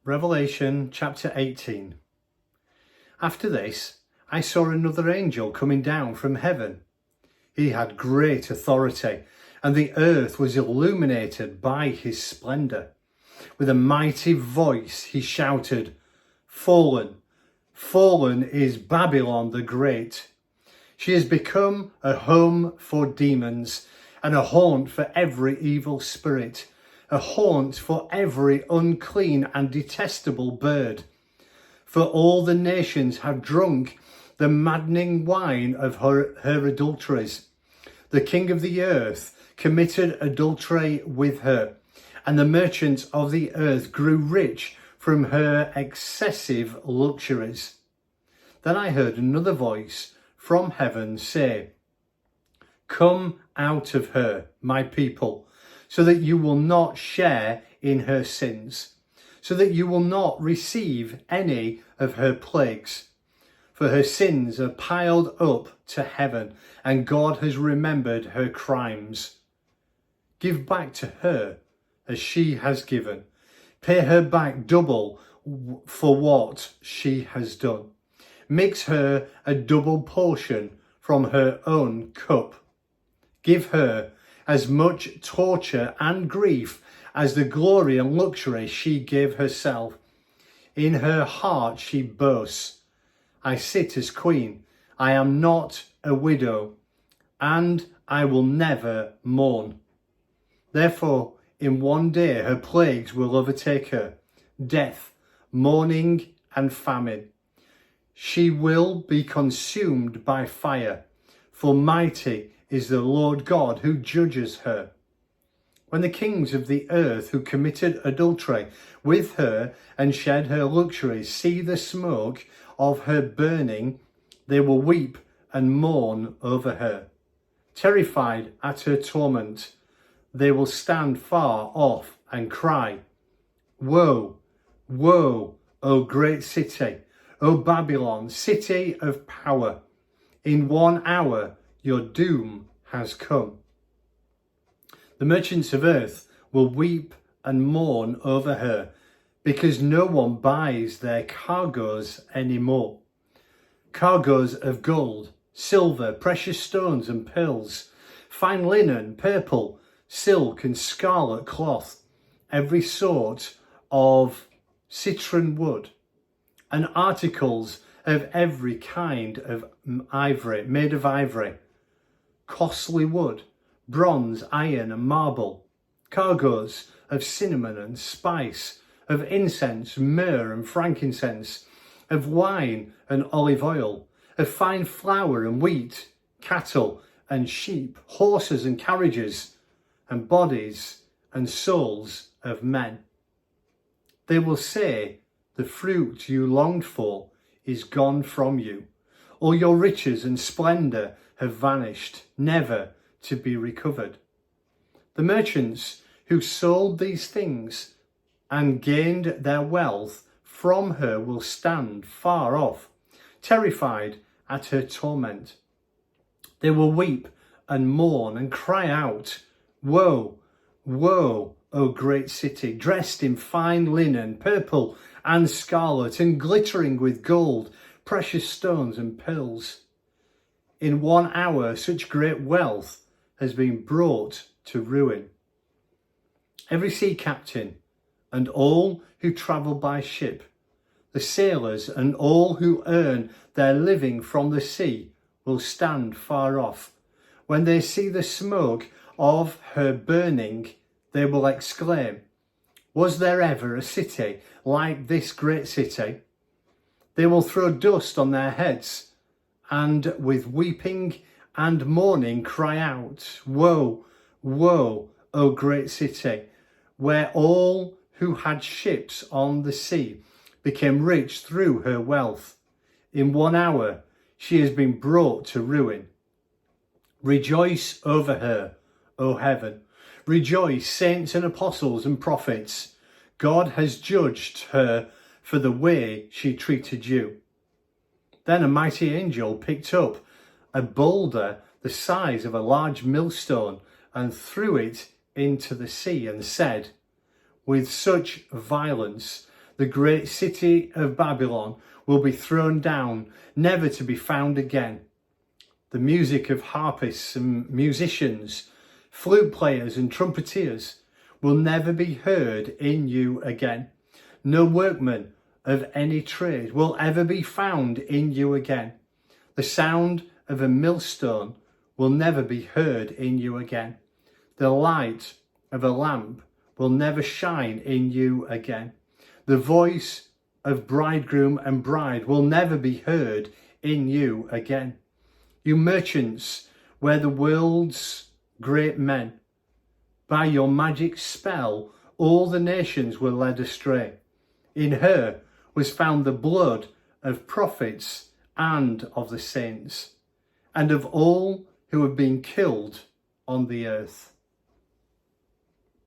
Revelation chapter 18. After this, I saw another angel coming down from heaven. He had great authority, and the earth was illuminated by his splendor. With a mighty voice he shouted, "Fallen, fallen is Babylon the Great. She has become a home for demons and a haunt for every evil spirit, a haunt for every unclean and detestable bird. For all the nations have drunk the maddening wine of her adulteries. The king of the earth committed adultery with her, and the merchants of the earth grew rich from her excessive luxuries." Then I heard another voice from heaven say, "Come out of her, my people, so that you will not share in her sins, so that you will not receive any of her plagues. For her sins are piled up to heaven, and God has remembered her crimes. Give back to her as she has given. Pay her back double for what she has done. Mix her a double portion from her own cup. Give her as much torture and grief as the glory and luxury she gave herself. In her heart she boasts, 'I sit as queen, I am not a widow, and I will never mourn.' Therefore, in one day her plagues will overtake her, death, mourning, and famine. She will be consumed by fire, for mighty is the Lord God who judges her. When the kings of the earth who committed adultery with her and shed her luxuries see the smoke of her burning, they will weep and mourn over her. Terrified at her torment, they will stand far off and cry, 'Woe, woe, O great city, O Babylon, city of power! In 1 hour your doom has come.' The merchants of earth will weep and mourn over her, because no one buys their cargoes anymore. Cargoes of gold, silver, precious stones and pearls, fine linen, purple, silk and scarlet cloth, every sort of citron wood, and articles of every kind of ivory, made of ivory, costly wood, bronze, iron and marble, cargoes of cinnamon and spice, of incense, myrrh and frankincense, of wine and olive oil, of fine flour and wheat, cattle and sheep, horses and carriages, and bodies and souls of men. They will say, 'The fruit you longed for is gone from you. All your riches and splendor have vanished, never to be recovered.' The merchants who sold these things and gained their wealth from her will stand far off, terrified at her torment. They will weep and mourn and cry out, 'Woe, woe, O great city, dressed in fine linen, purple and scarlet, and glittering with gold, precious stones and pearls. In 1 hour such great wealth has been brought to ruin.' Every sea captain and all who travel by ship, the sailors and all who earn their living from the sea will stand far off. When they see the smoke of her burning, they will exclaim, 'Was there ever a city like this great city?' They will throw dust on their heads and with weeping and mourning cry out, 'Woe, woe, O great city, where all who had ships on the sea became rich through her wealth. In 1 hour she has been brought to ruin. Rejoice over her, O heaven. Rejoice, saints and apostles and prophets. God has judged her for the way she treated you.' Then a mighty angel picked up a boulder the size of a large millstone and threw it into the sea and said, 'With such violence The great city of Babylon will be thrown down, never to be found again. The music of harpists and musicians, flute players and trumpeters will never be heard in you again. No workman of any trade will ever be found in you again. The sound of a millstone will never be heard in you again. The light of a lamp will never shine in you again. The voice of bridegroom and bride will never be heard in you again. You merchants were the world's great men. By your magic spell, all the nations were led astray. In her was found the blood of prophets and of the saints, and of all who have been killed on the earth.